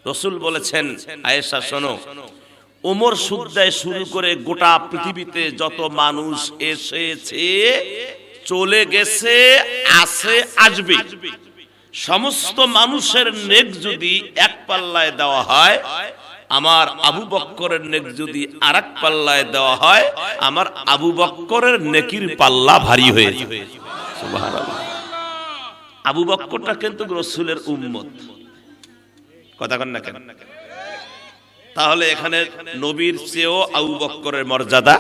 রাসূল বলেছেন, আয়েশা শোনো, ওমর সুদ্দায় শুরু করে গোটা পৃথিবীতে যত মানুষ এসেছে, চলে গেছে, আছে, আসবে, সমস্ত মানুষের নেক যদি এক পাল্লায় দেওয়া হয়, আমার আবু বক্করের নেক যদি আরেক পাল্লায় দেওয়া হয়, আমার আবু বক্করের নেকির পাল্লা ভারী হয়ে যাবে। সুবহানাল্লাহ। আবু বক্করটা কিন্তু রাসূলের উম্মত, কথা কন না কেন? তাহলে এখানে নবীর চেয়েও আবু বক্করের মর্যাদা,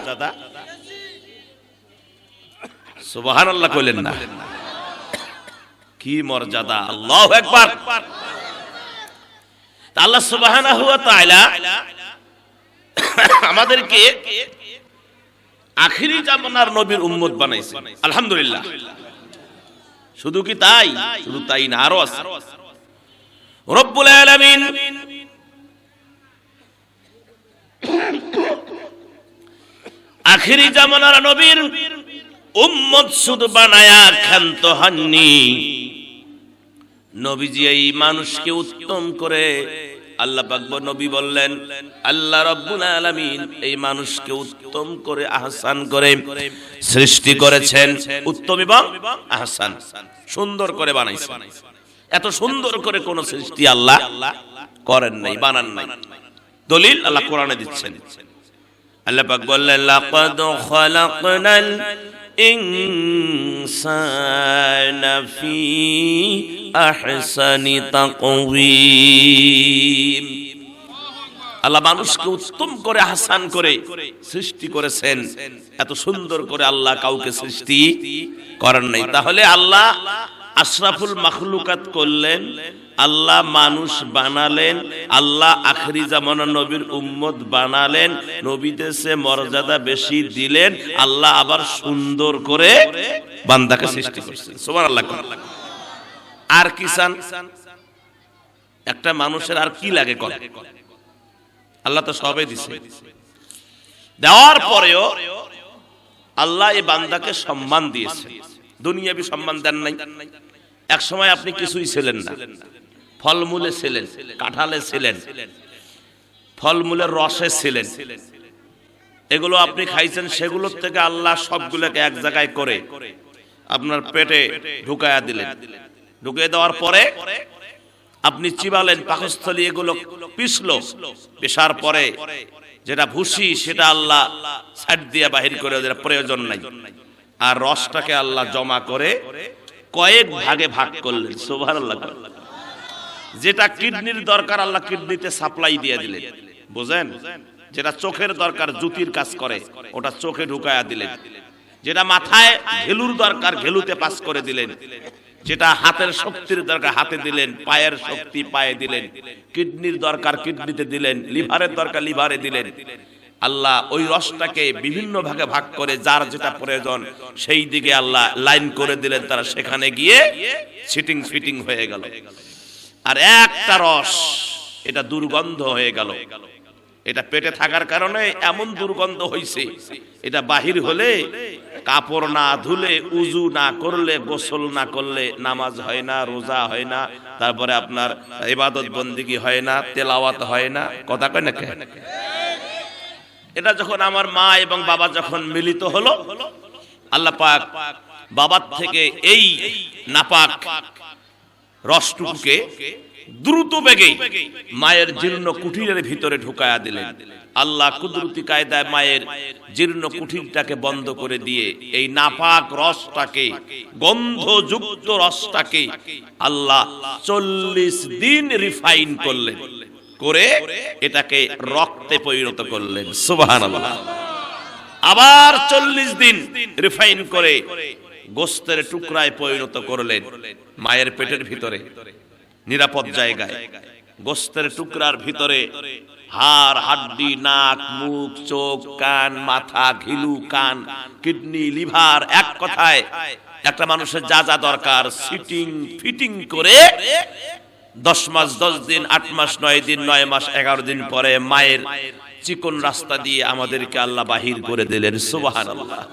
সুবহানাল্লাহ কইলেন না? কি মর্যাদা! আল্লাহু আকবার। আল্লাহ সুবহানাহু ওয়া তাআলা আমাদেরকে আখিরি জামানার নবীর উম্মত বানাইছেন, আলহামদুলিল্লাহ। শুধু কি তাই? শুধু তাই না, আরো আছে। রব্বুল আলামিন আখিরি জামানার নবীর উম্মত শুধু বানায়া ক্ষান্ত হননি, নবীজি এই মানুষকে উত্তম করে, আল্লাহ পাক নবী বললেন, আল্লাহ রাব্বুল আলামিন এই মানুষকে উত্তম করে, আহসান করে সৃষ্টি করেছেন। উত্তম এবং আহসান, সুন্দর করে বানাইছেন। এত সুন্দর করে কোন সৃষ্টি আল্লাহ করেন নাই, বানান নাই। দলিল আল্লাহ কোরআনে দিচ্ছেন। আল্লাহ পাক বললেন, লাকাদ খালাকনাল ইনসানা ফি আহসানি তাকওয়িম। আল্লাহ মানুষকে উত্তম করে, আহসান করে সৃষ্টি করেছেন। এত সুন্দর করে আল্লাহ কাউকে সৃষ্টি করেন নাই। তাহলে আল্লাহ আশরাফুল মাখলুকাত করলেন, আল্লাহ মানুষ বানালেন, আল্লাহ আখিরি জামানার নবীর উম্মত বানালেন, নবীদের চেয়ে মর্যাদা বেশি দিলেন, আল্লাহ আবার সুন্দর করে বান্দাকে সৃষ্টি করছেন। সুবহানাল্লাহ। আর কি চান? একটা মানুষের আর কি লাগে? কর, আল্লাহ তো সবই দিছে। দেওয়ার পরেও আল্লাহ এই বান্দাকে সম্মান দিয়েছে, দুনিয়াবি সম্মান দেন নাই। এক সময় আপনি কিছুই ছিলেন না, ফলমূলে ছিলেন, কাঁঠালে ছিলেন, ফলমূলের রসে ছিলেন, এগুলো আপনি খাইছেন। সেগুলোর থেকে আল্লাহ সবগুলোকে এক জায়গায় করে আপনার পেটে ঢুকায়া দিলেন। ঢুকিয়ে দেওয়ার পরে আপনি চিবালেন, পাকস্থলী এগুলো পিছলো, পেশার পরে যেটা ভুসি সেটা আল্লাহ সাইড দিয়ে বাহির করে, যেটা প্রয়োজন নাই। আর রসটাকে আল্লাহ জমা করে কয়েক ভাগে ভাগ করলেন। সুবহানাল্লাহ। যেটা কিডনির দরকার আল্লাহ কিডনিতে সাপ্লাই দিয়ে দিলেন, বুঝেন? যেটা চোখের দরকার, জ্যোতির কাজ করে, ওটা চোখে ঢুকায়া দিলেন। যেটা মাথায় ঘেলুর দরকার, ঘেলুতে পাস করে দিলেন। যেটা হাতের শক্তির দরকার হাতে দিলেন, পায়ের শক্তি পায়ে দিলেন, কিডনির দরকার কিডনিতে দিলেন, লিভারের দরকার লিভারে দিলেন। আল্লাহ ওই রসটাকে বিভিন্ন ভাগে ভাগ করে যার যেটা প্রয়োজন সেই দিকে আল্লাহ লাইন করে দিলেন, তারা সেখানে গিয়ে সিটিং ফিটিং হয়ে গেল। আর একটা রস এটা দুর্গন্ধ হয়ে গেল, এটা পেটে থাকার কারণে এমন দুর্গন্ধ হইছে, এটা বাহির হলে কাপড় না ধুলে, উজু না করলে, গোসল না করলে নামাজ হয় না, রোজা হয় না, তারপরে আপনার ইবাদত বন্দেগী হয় না, তেলাওয়াত হয় না। কথা কয় না কেন? এটা যখন আমার মা এবং বাবা যখন মিলিত হলো, আল্লাহ পাক বাবার থেকে এই নাপাক রসটুকুকে দ্রুত বেগে মায়ের জীর্ণ কুঠিরের ভিতরে ঢুকায়া দিলেন। আল্লাহ কুদরতি কায়দায় মায়ের জীর্ণ কুঠিরটাকে বন্ধ করে দিয়ে এই নাপাক রসটাকে, গন্ধযুক্ত রসটাকে আল্লাহ 40 দিন রিফাইন করলেন, করে এটাকে রক্তে পরিণত করলেন। সুবহানাল্লাহ। আবার 40 দিন রিফাইন করে গোশতের টুকরায় পরিণত করলেন। মায়ের পেটের ভিতরে নিরাপদ জায়গায় গোশতের টুকরার ভিতরে হাড়, হাড্ডি, নাক, মুখ, চোখ, কান, মাথা, ঘিলু, কান, কিডনি, লিভার, এক কথায় একটা মানুষের যা যা দরকার সিটিং ফিটিং করে 10 মাস 10 দিন, 8 মাস 9 দিন, 9 মাস 11 দিন পরে মায়ের চিকন রাস্তা দিয়ে আমাদেরকে আল্লাহ বাহির করে দিলেন। সুবহানাল্লাহ।